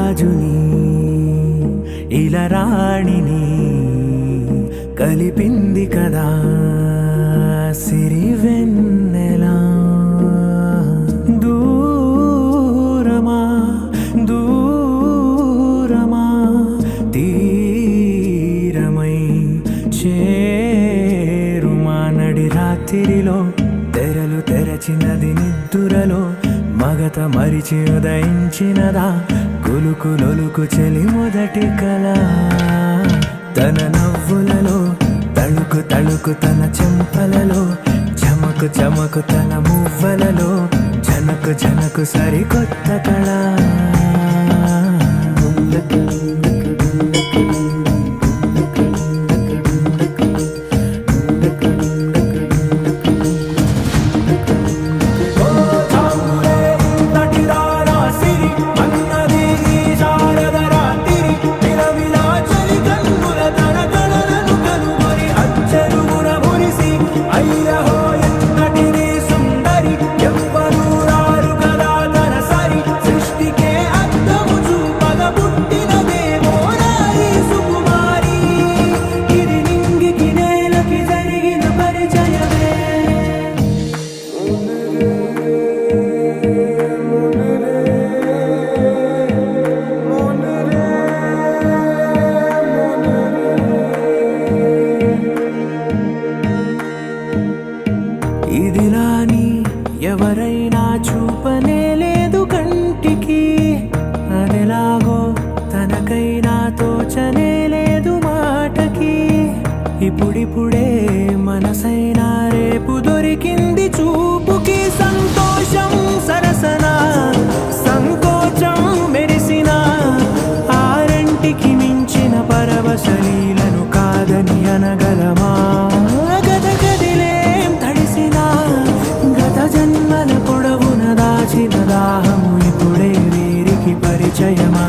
రాజుని ఇలరాణిని కలిపింది కదా సిరి వెన్నెలా. దూరమా దూరమా తీరమై చేరుమా నడి రాత్రిలో తెరలు తెరచినది నిద్దురలో మగత మరిచి ఉదయించినదా కులుకు లొలుకు చెలి మొదటి కళ. తన నవ్వులలో తళుకు తళుకు తన చెంపలలో చమకు చమకు తన మువ్వలలో జనకు జనకు సరికొత్త కళ. ఇదిలాని ఎవరైనా చూపనే లేదు కంటికి అదెలాగో తనకైనా తోచనే లేదు మాటకి. ఇప్పుడిప్పుడే మనసైనా రేపు దొరికింది చూపుకి. సంతోషం సరసన సంకోచం మెరిసిన ఆరంటికి మించిన పరవశలీలను కాదని అనగలమా. జన్మల పొడవున దాచిన దాహము ఇప్పుడే వీరికి పరిచయమా.